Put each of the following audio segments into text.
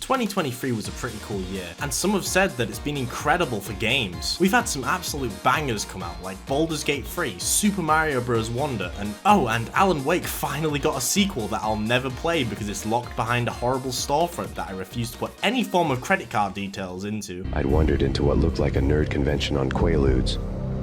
2023 was a pretty cool year, and some have said that it's been incredible for games. We've had some absolute bangers come out, like Baldur's Gate 3, Super Mario Bros. Wonder, and Alan Wake finally got a sequel that I'll never play because it's locked behind a horrible storefront that I refuse to put any form of credit card details into. I'd wandered into what looked like a nerd convention on Quaaludes.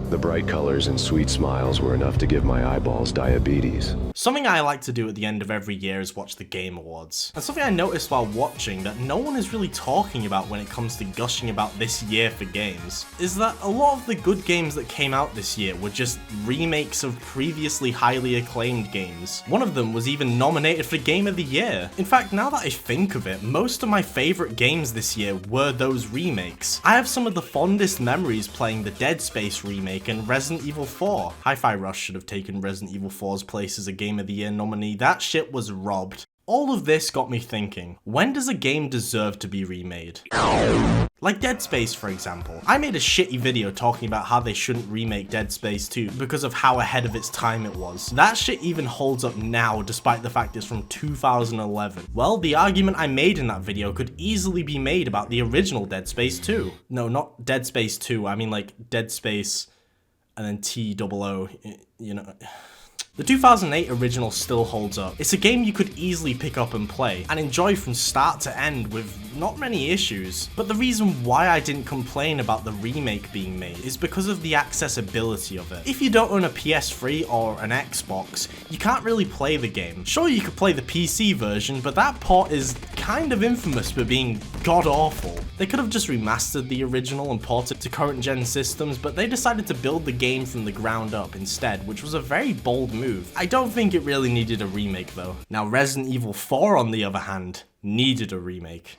The bright colors and sweet smiles were enough to give my eyeballs diabetes. Something I like to do at the end of every year is watch the Game Awards. And something I noticed while watching that no one is really talking about when it comes to gushing about this year for games is that a lot of the good games that came out this year were just remakes of previously highly acclaimed games. One of them was even nominated for Game of the Year. In fact, now that I think of it, most of my favourite games this year were those remakes. I have some of the fondest memories playing the Dead Space remake and Resident Evil 4. Hi-Fi Rush should have taken Resident Evil 4's place as a Game of the Year nominee. That shit was robbed. All of this got me thinking, when does a game deserve to be remade? Like Dead Space, for example. I made a shitty video talking about how they shouldn't remake Dead Space 2 because of how ahead of its time it was. That shit even holds up now despite the fact it's from 2011. Well, the argument I made in that video could easily be made about the original Dead Space 2. No, not Dead Space 2, I mean like Dead Space and then T-O-O, you know. The 2008 original still holds up. It's a game you could easily pick up and play, and enjoy from start to end with not many issues. But the reason why I didn't complain about the remake being made is because of the accessibility of it. If you don't own a PS3 or an Xbox, you can't really play the game. Sure, you could play the PC version, but that port is kind of infamous for being god-awful. They could have just remastered the original and ported to current gen systems, but they decided to build the game from the ground up instead, which was a very bold move. I don't think it really needed a remake though. Now Resident Evil 4 on the other hand, needed a remake.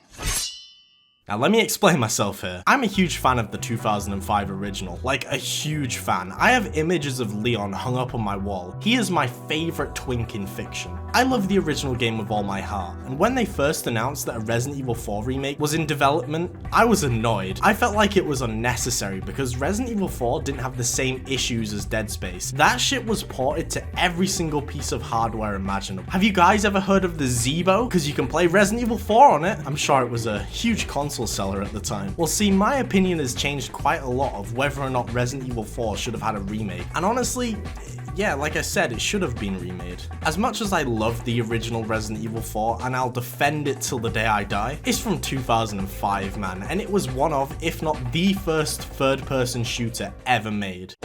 Now let me explain myself here. I'm a huge fan of the 2005 original, like a huge fan. I have images of Leon hung up on my wall. He is my favourite twink in fiction. I love the original game with all my heart, and when they first announced that a Resident Evil 4 remake was in development, I was annoyed. I felt like it was unnecessary because Resident Evil 4 didn't have the same issues as Dead Space. That shit was ported to every single piece of hardware imaginable. Have you guys ever heard of the Zeebo? Because you can play Resident Evil 4 on it. I'm sure it was a huge console seller at the time. Well, see, my opinion has changed quite a lot of whether or not Resident Evil 4 should have had a remake. And honestly, yeah, like I said, it should have been remade. As much as I love the original Resident Evil 4, and I'll defend it till the day I die, it's from 2005, man, and it was one of, if not the first third-person shooter ever made.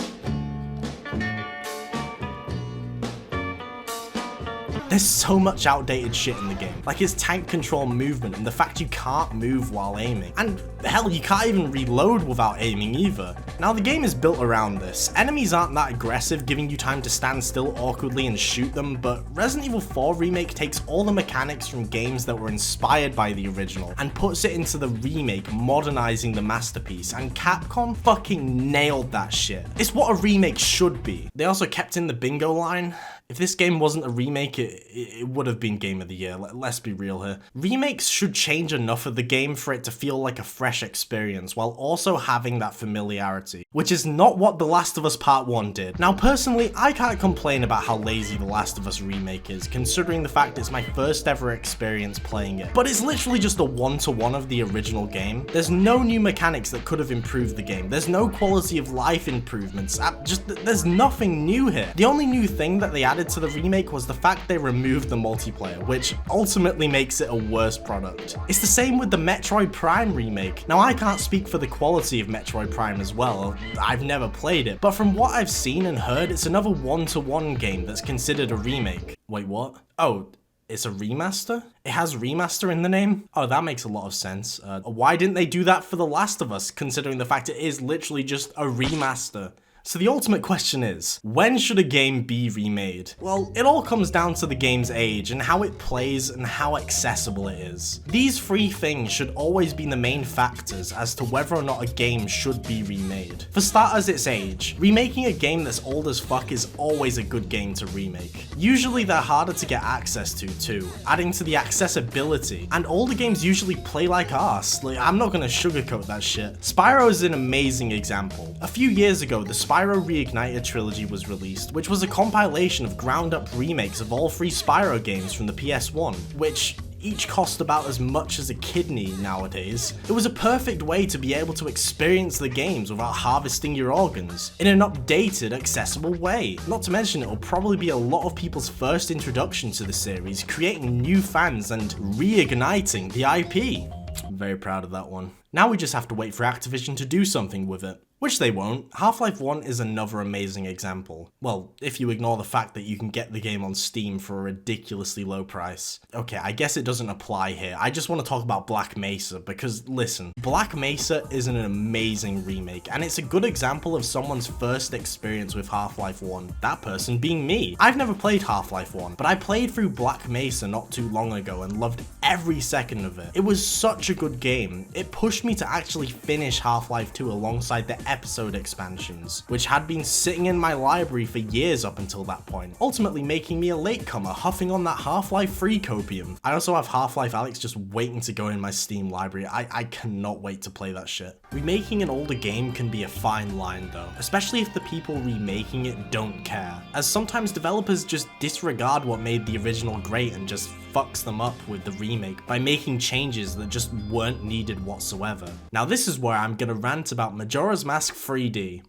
There's so much outdated shit in the game, like its tank control movement and the fact you can't move while aiming. And hell, you can't even reload without aiming either. Now the game is built around this. Enemies aren't that aggressive, giving you time to stand still awkwardly and shoot them, but Resident Evil 4 Remake takes all the mechanics from games that were inspired by the original and puts it into the remake, modernizing the masterpiece, and Capcom fucking nailed that shit. It's what a remake should be. They also kept in the bingo line. If this game wasn't a remake, it would have been Game of the Year, let's be real here. Remakes should change enough of the game for it to feel like a fresh experience, while also having that familiarity, which is not what The Last of Us Part 1 did. Now personally, I can't complain about how lazy The Last of Us Remake is, considering the fact it's my first ever experience playing it. But it's literally just a one-to-one of the original game. There's no new mechanics that could have improved the game. There's no quality of life improvements. There's nothing new here. The only new thing that they added to the remake was the fact they removed the multiplayer, which ultimately makes it a worse product. It's the same with the Metroid Prime remake. Now I can't speak for the quality of Metroid Prime as well, I've never played it, but from what I've seen and heard, it's another one-to-one game that's considered a remake. Wait, what? Oh, it's a remaster? It has remaster in the name? Oh, that makes a lot of sense. Why didn't they do that for The Last of Us, considering the fact it is literally just a remaster? So the ultimate question is, when should a game be remade? Well, it all comes down to the game's age and how it plays and how accessible it is. These three things should always be the main factors as to whether or not a game should be remade. For starters, its age. Remaking a game that's old as fuck is always a good game to remake. Usually they're harder to get access to too, adding to the accessibility, and older games usually play like arse. Like, I'm not gonna sugarcoat that shit. Spyro is an amazing example. A few years ago, the Spyro Reignited trilogy was released, which was a compilation of ground-up remakes of all three Spyro games from the PS1, which, each cost about as much as a kidney nowadays, it was a perfect way to be able to experience the games without harvesting your organs in an updated, accessible way. Not to mention, it will probably be a lot of people's first introduction to the series, creating new fans and reigniting the IP. I'm very proud of that one. Now we just have to wait for Activision to do something with it. Which they won't. Half-Life 1 is another amazing example. Well, if you ignore the fact that you can get the game on Steam for a ridiculously low price. Okay, I guess it doesn't apply here. I just want to talk about Black Mesa because, listen, Black Mesa is an amazing remake, and it's a good example of someone's first experience with Half-Life 1, that person being me. I've never played Half-Life 1, but I played through Black Mesa not too long ago and loved every second of it. It was such a good game. It pushed me to actually finish Half-Life 2 alongside the episode expansions, which had been sitting in my library for years up until that point, ultimately making me a latecomer huffing on that Half-Life 3 copium. I also have Half-Life Alyx just waiting to go in my Steam library. I cannot wait to play that shit. Remaking an older game can be a fine line though, especially if the people remaking it don't care, as sometimes developers just disregard what made the original great and just fucks them up with the remake by making changes that just weren't needed whatsoever. Now this is where I'm gonna rant about Majora's Mask 3D.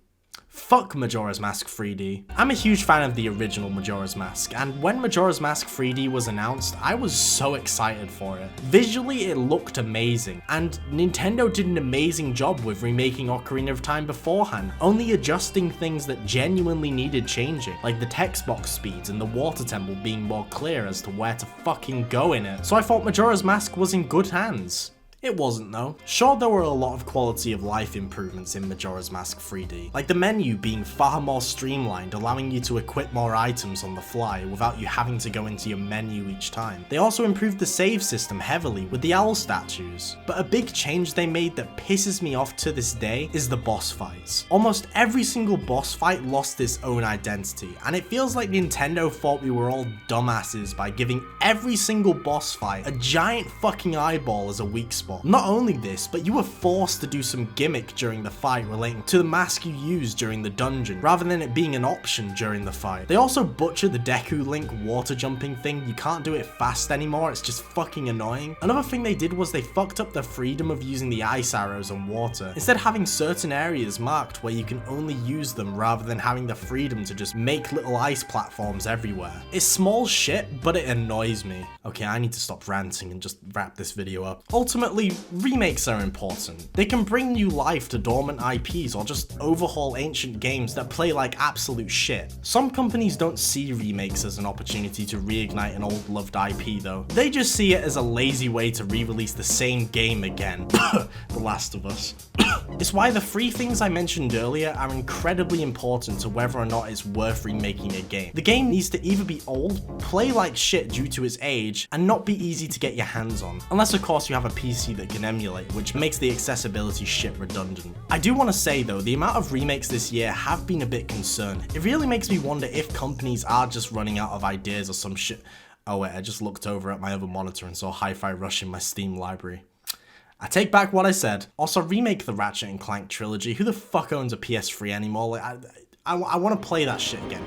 Fuck Majora's Mask 3D. I'm a huge fan of the original Majora's Mask, and when Majora's Mask 3D was announced, I was so excited for it. Visually, it looked amazing, and Nintendo did an amazing job with remaking Ocarina of Time beforehand, only adjusting things that genuinely needed changing, like the text box speeds and the water temple being more clear as to where to fucking go in it. So I thought Majora's Mask was in good hands. It wasn't though. Sure, there were a lot of quality of life improvements in Majora's Mask 3D, like the menu being far more streamlined, allowing you to equip more items on the fly without you having to go into your menu each time. They also improved the save system heavily with the owl statues. But a big change they made that pisses me off to this day is the boss fights. Almost every single boss fight lost its own identity, and it feels like Nintendo thought we were all dumbasses by giving every single boss fight a giant fucking eyeball as a weak spot. Not only this, but you were forced to do some gimmick during the fight relating to the mask you used during the dungeon, rather than it being an option during the fight. They also butchered the Deku Link water jumping thing. You can't do it fast anymore, it's just fucking annoying. Another thing they did was they fucked up the freedom of using the ice arrows on water, instead having certain areas marked where you can only use them rather than having the freedom to just make little ice platforms everywhere. It's small shit, but it annoys me. Okay, I need to stop ranting and just wrap this video up. Ultimately, remakes are important. They can bring new life to dormant IPs or just overhaul ancient games that play like absolute shit. Some companies don't see remakes as an opportunity to reignite an old loved IP though. They just see it as a lazy way to re-release the same game again. The Last of Us. It's why the three things I mentioned earlier are incredibly important to whether or not it's worth remaking a game. The game needs to either be old, play like shit due to its age, and not be easy to get your hands on. Unless of course you have a PC that can emulate, which makes the accessibility shit redundant. I do want to say though, the amount of remakes this year have been a bit concerned. It really makes me wonder if companies are just running out of ideas or some shit. Oh wait, I just looked over at my other monitor and saw Hi-Fi Rush in my Steam library. I take back what I said. Also, remake the Ratchet & Clank trilogy. Who the fuck owns a PS3 anymore? Like, I want to play that shit again.